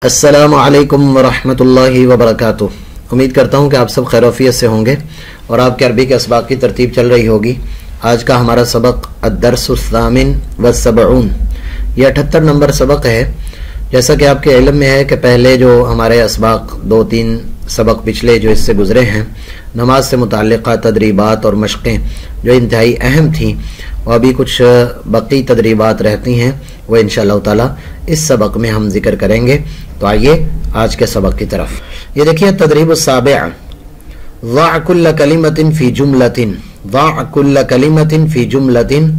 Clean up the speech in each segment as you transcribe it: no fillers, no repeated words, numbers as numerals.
अस्सलामु अलैकुम वरहमतुल्लाहि वबरकातुह। उम्मीद करता हूँ कि आप सब खैरियत से होंगे और आपके अरबी के असबाक की तरतीब चल रही होगी। आज का हमारा सबक अद्दर्सुस्सामिन वस्सबऊन, ये 78 नंबर सबक है। जैसा कि आपके इल्म में है कि पहले जो हमारे असबाक 2-3 सबक पिछले जो इससे गुजरे हैं, नमाज से मुताल्लिक़ा तदरीबात और मशक़ें जो इंतहाई अहम थी, और अभी कुछ बकी तदरीबात रहती हैं, वो इंशाअल्लाह ताला इस सबक में हम जिक्र करेंगे। तो आइए आज के सबक की तरफ। ये देखिए तदरीब साबिअ, ज़अ कुल्ल कलिमतिन फ़ी जुमलतिन, ज़अ कुल्ल कलिमतिन फ़ी जुमलतिन,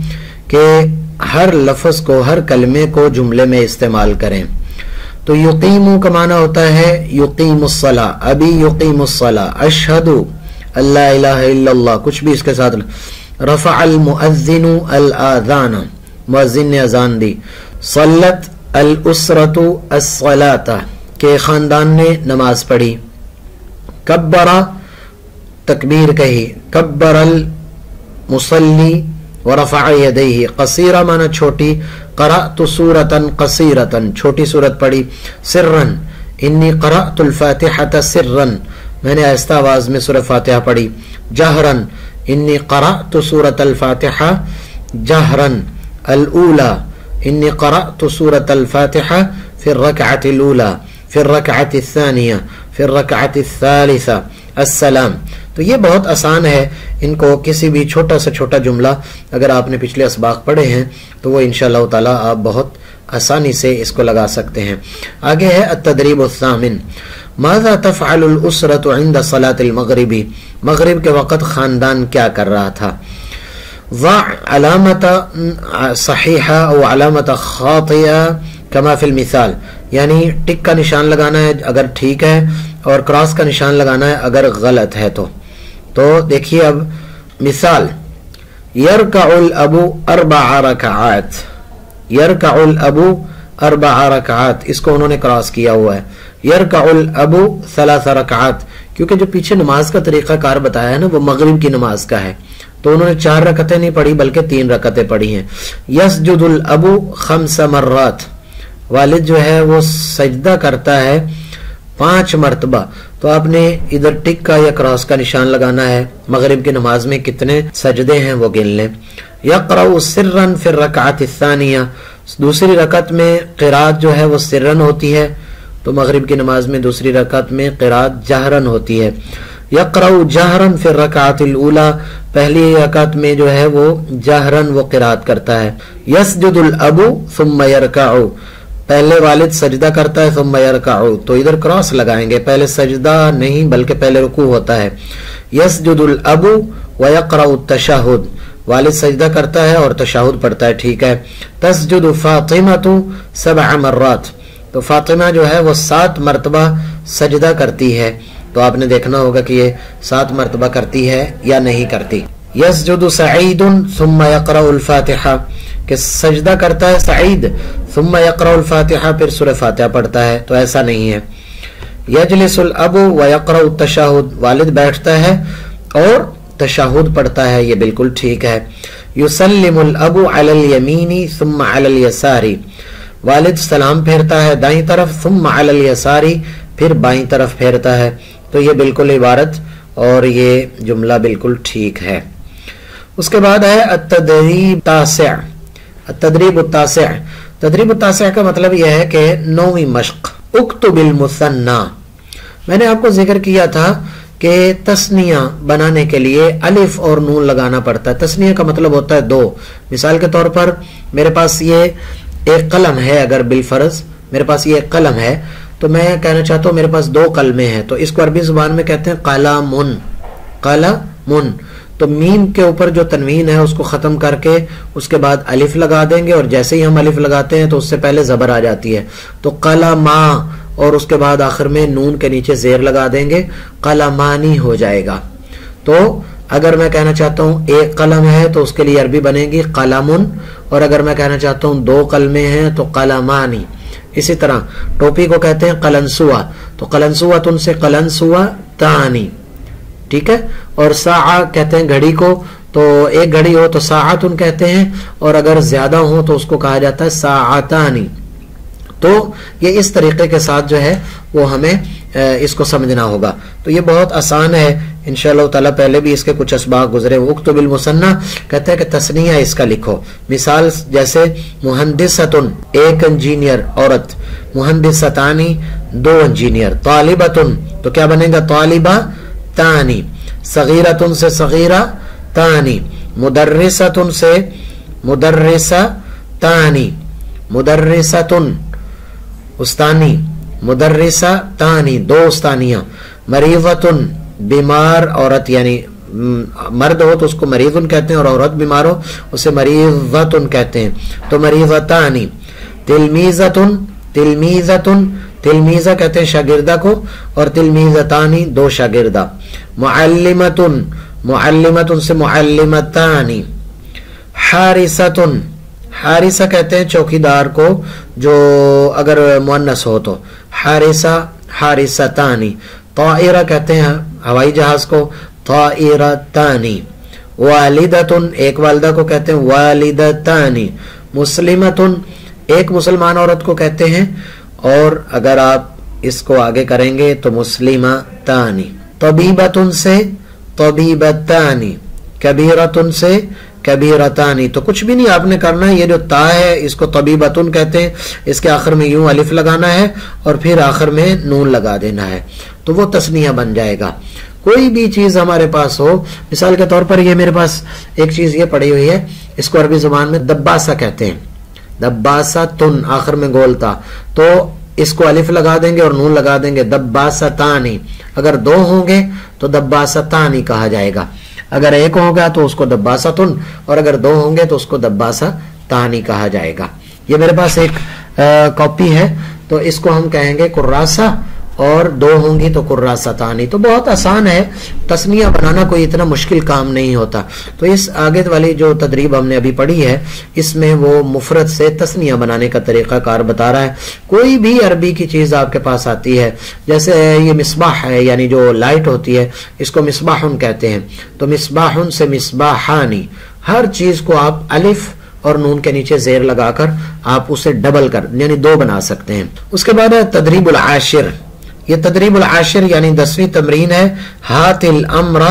के हर लफ्ज़ को, हर कलमे को जुमले में इस्तेमाल करें। तो युकीमु का माना होता है युकीमुस्सला, अभी युकीमुस्सला, अशहदु अल्ला इलाहा इल्लल्लाह, कुछ भी इसके साथ। रफ़अल मुअज़्ज़िनु अल आज़ान, मुअज़्ज़िन ने अज़ान दी। सल्लत अल उसरतु अस्सलाता, के खानदान ने नमाज पढ़ी। कब्बरा, तकबीर कही। कब्बरल मुसल्ली व रफ़अ यदैहि, क़सीरा माना छोटी। क़रअतु सूरतन क़सीरतन, छोटी सूरत पढ़ी। सिर्रन, इन्नी क़रअतुल फ़ातिहता सिर्रन, मैंने आहिस्ता आवाज में सूरह फातिहा पढ़ी। जहरन, इन्नी क़रअतु सूरतल फ़ातिहा जहरन। अल ऊला, इन्नी क़रअतु सूरतल फ़ातिहा फ़िर रकअतिल ऊला, फ़िर रकअतिस सानिया, फ़िर रकअतिस सालिसा। अस्सलाम। तो ये बहुत आसान है, इनको किसी भी छोटा से छोटा जुमला अगर आपने पिछले असबाक पढ़े हैं तो वो इंशाअल्लाह ताला आप बहुत आसानी से इसको लगा सकते हैं। आगे है अत-तदरीबुस्सामिन, माज़ा तफ़अलुल उसरतु इंद सलातिल मग़रिबी, मग़रिब के वक़्त ख़ानदान क्या कर रहा था। ज़अ अलामत सहीहा व अलामत ख़ातिया कमा फ़िल मिसाल, यानी टिक का निशान लगाना है अगर ठीक है, और क्रॉस का निशान लगाना है अगर गलत है। तो देखिए अब मिसाल, यरकउल अबू अर्बअ रकअत, यरकउल अबू अर्बअ रकअत, इसको उन्होंने क्रॉस किया हुआ है। यरकउल अबू सलासा रकअत, क्योंकि जो पीछे नमाज का तरीका कार बताया है ना, वो मगरिब की नमाज का है, तो उन्होंने 4 रकतें नहीं पढ़ी बल्कि 3 रकतें पढ़ी हैं। यस्जुदुल अबू खम्स मर्रात, वालिद जो है वो सजदा करता है 5 मरतबा। तो आपने इधर टिक का या क्रॉस का निशान लगाना है। मगरिब की नमाज में कितने सजदे हैं वो गिन लें। यक़रउ सिर्रन फ़िर रकअतिस सानिया, दूसरी रकत में क़िराअत जो है वो सिर्रन होती है, तो मगरिब की नमाज में दूसरी रकत में क़िराअत जहरन होती है। यक़रउ जहरन फ़िर रकअतिल ऊला, पहली रकत में जो है वो जहरन वो क़िराअत करता है। यस्जुदुल अबू सुम्मा यरकउ, पहले वालिद सजदा करता है सुम्मा यरकउ, तो इधर क्रॉस लगाएंगे, पहले सजदा नहीं बल्कि पहले रुकू होता है। यस्जुदुल अबू व यक़रउ तशहुद, वालिद सजदा करता है और तशहुद पढ़ता है, ठीक है। तस्जुदु फ़ातिमतु 7 मर्रात, तो फातिमा जो है वो 7 मरतबा सजदा करती है। तो आपने देखना होगा कि ये 7 मरतबा करती है या नहीं करती। यस्जुदु सईदुन सुम्मा यक़रउल फ़ातिहा, कि सजदा करता है सईद, सुम्मा यक़रउल फ़ातिहा, फिर सूरह फातिहा पढ़ता है, तो ऐसा नहीं है। यजलिसुल अबू व यक़रउ तशहुद, वालिद बैठता है और तशहुद पढ़ता है, ये बिल्कुल ठीक है। युसल्लिमुल अबू अलल यमीनी सुम्मा अलल यसारी, वालिद सलाम फेरता है दाईं तरफ, सुम्मा अलल यसारी, फिर बाईं तरफ फेरता है, तो ये बिल्कुल इबारत और ये जुमला बिल्कुल ठीक है। उसके बाद है अत-तदरीब तासिअ, अत-तदरीब तासिअ, तदरीब तासिअ का मतलब यह है कि 9वीं मश्क। उक्तुबिल मुसन्ना, मैंने आपको जिक्र किया था कि तस्निया बनाने के लिए अलिफ और नून लगाना पड़ता है। तस्निया का मतलब होता है 2। मिसाल के तौर पर मेरे पास ये एक कलम है, अगर बिलफर्ज मेरे पास ये एक कलम है, तो मैं कहना चाहता हूँ मेरे पास 2 कलमे हैं, तो इसको अरबी जुबान में कहते हैं कलामुन, कलामुन। तो मीम के ऊपर जो तनवीन है उसको खत्म करके उसके बाद अलिफ लगा देंगे, और जैसे ही हम अलिफ लगाते हैं तो उससे पहले जबर आ जाती है, तो कलामा, और उसके बाद आखिर में नून के नीचे जेर लगा देंगे, कलामानी हो जाएगा। तो अगर मैं कहना चाहता हूँ एक कलम है तो उसके लिए अरबी बनेगी कलामुन, और अगर मैं कहना चाहता हूँ 2 कलमे हैं तो कलामानी। इसी तरह टोपी को कहते हैं कलंसुआ, तो कलंसुआ तुन से कलंसुआ तानी, ठीक है। और साआ कहते हैं घड़ी को, तो एक घड़ी हो तो साआतुन कहते हैं, और अगर ज्यादा हो तो उसको कहा जाता है साआतानी। تو یہ اس طریقے کے ساتھ جو ہے وہ ہمیں اس کو سمجھنا ہوگا. تو یہ بہت آسان ہے انشاءاللہ تعالی. پہلے بھی اس کے کچھ اسباق گزرے. اکتب المثنى کہتے ہیں کہ تثنیہ اس کا لکھو. مثال جیسے مہندستن ایک انجینئر عورت، مہندستانی دو انجینئر، طالبتن تو کیا بنے گا طالبہ تانی، صغیرتن سے صغیرہ تانی، مدرستن سے مدرسہ تانی، مدرستن استانی، مدرسہ تانی دو استانیاں، مریضتن بیمار عورت، یعنی مرد ہو تو اس کو مریضن کہتے ہیں اور عورت بیمار ہو اسے مریضتن کہتے ہیں. تو مریضتانی. تلمیذتن تلمیذتن تلمیذہ کہتے ہیں شاگردہ کو، اور تلمیذتانی دو شاگردہ. معلمتن معلمتن سے معلمتانی. حارثتن حارثہ کہتے ہیں چوکیدار کو جو اگر مؤنث ہو تو، حارثہ حارثتانی. طائرہ کہتے ہیں ہوائی جہاز کو، طائرتانی. والدتن ایک والدہ کو کہتے ہیں والدتانی. مسلمتن ایک مسلمان عورت کو کہتے ہیں، اور اگر آپ اس کو آگے کریں گے تو مسلمتانی. طبیبتن سے طبیبتانی، کبیرتن سے کبیرتانی. تو کچھ بھی نہیں آپ نے کرنا ہے، یہ جو تا ہے اس کو طبیبتن کہتے ہیں، اس کے آخر میں یوں الف لگانا ہے اور پھر آخر میں نون لگا دینا ہے تو وہ تثنیہ بن جائے گا. کوئی بھی چیز ہمارے پاس ہو، مثال کے طور پر یہ میرے پاس ایک چیز یہ پڑی ہوئی ہے، اس کو عربی زبان میں دباسہ کہتے ہیں، دباستن آخر میں گولتا، تو اس کو الف لگا دیں گے اور نون لگا دیں گے دباستانی. اگر دو ہوں گے تو دباستانی کہا جائے گا، اگر ایک ہوگا تو اس کو دباستن، اور اگر دو ہوں گے تو اس کو دباستانی کہا جائے گا. یہ میرے پاس ایک کاپی ہے تو اس کو ہم کہیں گے کراسہ، اور دو ہوں گی تو کراستانی. تو بہت آسان ہے، تثنیہ بنانا کوئی اتنا مشکل کام نہیں ہوتا. تو اس آگے والی جو تدریب ہم نے ابھی پڑھی ہے اس میں وہ مفرد سے تثنیہ بنانے کا طریقہ کار بتا رہا ہے. کوئی بھی عربی کی چیز آپ کے پاس آتی ہے، جیسے یہ مصباح ہے یعنی جو لائٹ ہوتی ہے اس کو مصباحن کہتے ہیں، تو مصباحن سے مصباحانی. ہر چیز کو آپ الف اور نون کے نیچے زیر لگا کر آپ اسے ڈبل کر یعنی دو بنا سکتے ہیں. اس کے بعد ہے تدریب العاشر. یہ تدریب العاشر یعنی 10ویں تمرین ہے. ہاتھ الامر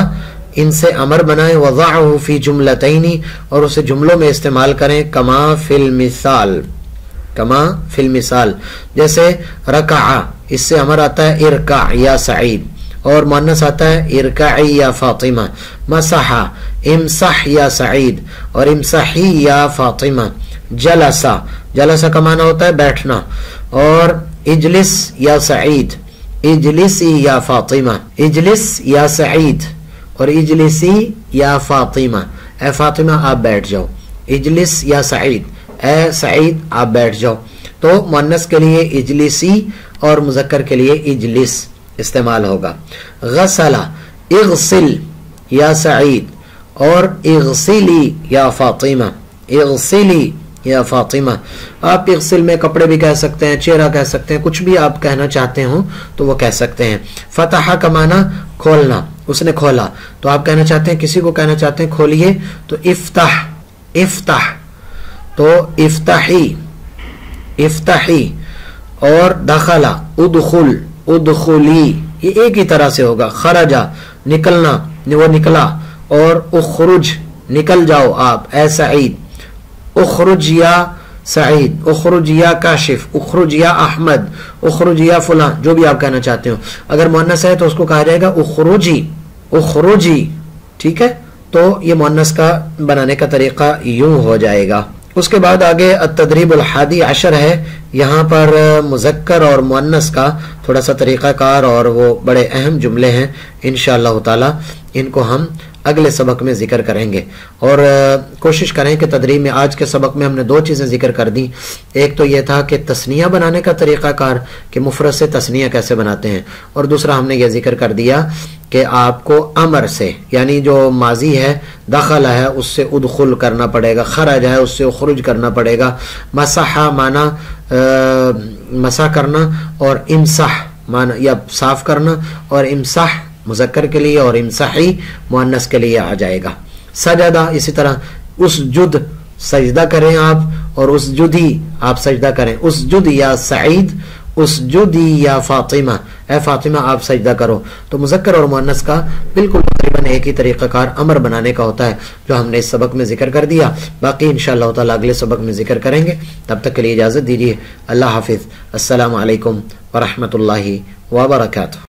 ان سے امر بنائیں، وضعه فی جملتین اور اسے جملوں میں استعمال کریں، کما فی المثال کما فی المثال. جیسے رکع اس سے امر آتا ہے ارکع یا سعید، اور مؤنث آتا ہے ارکعی یا فاطمہ. مسح امسح یا سعید اور امسحی یا فاطمہ. جلسہ جلسہ کا معنی ہوتا ہے بیٹھنا، اور اجلس یا سعید، اجلسی یا فاطمہ. اجلس یا سعید اور اجلسی یا فاطمہ. اے فاطمہ آپ بیٹھ جاؤ. اجلس یا سعید، اے سعید آپ بیٹھ جاؤ. تو مؤنث کے لیے اجلسی اور مذکر کے لیے اجلس استعمال ہوگا. غسل اغسل یا سعید اور اغسلی یا فاطمہ. اغسلی یا فاطمہ. آپ اغسل میں کپڑے بھی کہہ سکتے ہیں، چہرہ کہہ سکتے ہیں، کچھ بھی آپ کہنا چاہتے ہوں تو وہ کہہ سکتے ہیں. فتح کا معنی کھولنا، اس نے کھولا، تو آپ کہنا چاہتے ہیں کسی کو کہنا چاہتے ہیں کھولیے تو افتح افتح. تو افتحی افتحی. اور دخلا ادخل ادخلی، یہ ایک ہی طرح سے ہوگا. خرجا نکلنا، وہ نکلا. اور اخرج نکل جاؤ آپ اے سعید. اخرج یا سعید، اخرج یا کاشف، اخرج یا احمد، اخرج یا فلاں، جو بھی آپ کہنا چاہتے ہو. اگر مؤنث ہے تو اس کو کہا جائے گا اخرجی اخرجی. ٹھیک ہے، تو یہ مؤنث کا بنانے کا طریقہ یوں ہو جائے گا. اس کے بعد آگے التدریب الحادی عشر ہے. یہاں پر مذکر اور مؤنث کا تھوڑا سا طریقہ کار اور وہ بڑے اہم جملے ہیں، انشاءاللہ تعالی ان کو ہم اگلے سبق میں ذکر کریں گے. اور کوشش کریں کہ تدریب میں آج کے سبق میں ہم نے دو چیزیں ذکر کر دیں. ایک تو یہ تھا کہ تثنیہ بنانے کا طریقہ کار کہ مفرد سے تثنیہ کیسے بناتے ہیں، اور دوسرا ہم نے یہ ذکر کر دیا کہ آپ کو امر سے یعنی جو ماضی ہے دخل ہے اس سے ادخل کرنا پڑے گا، خرج ہے اس سے اخرج کرنا پڑے گا. مسح مانا مسح کرنا، اور امسح مانا یا صاف کرنا، اور امسح مذکر کے لیے اور امسحی مؤنث کے لیے آ جائے گا. سجدہ اسی طرح اسجد سجدہ کریں آپ، اور اسجدی آپ سجدہ کریں، اسجد یا سعید، اسجدی یا فاطمہ، اے فاطمہ آپ سجدہ کرو. تو مذکر اور مؤنث کا بالکل تقریباً ایک ہی طریقہ کار امر بنانے کا ہوتا ہے جو ہم نے اس سبق میں ذکر کر دیا. باقی انشاءاللہ تعالی اگلے سبق میں ذکر کریں گے. تب تک کے لیے اجازت دیجیے. اللہ حافظ. السلام علیکم ورحمۃ اللہ وبرکاتہ.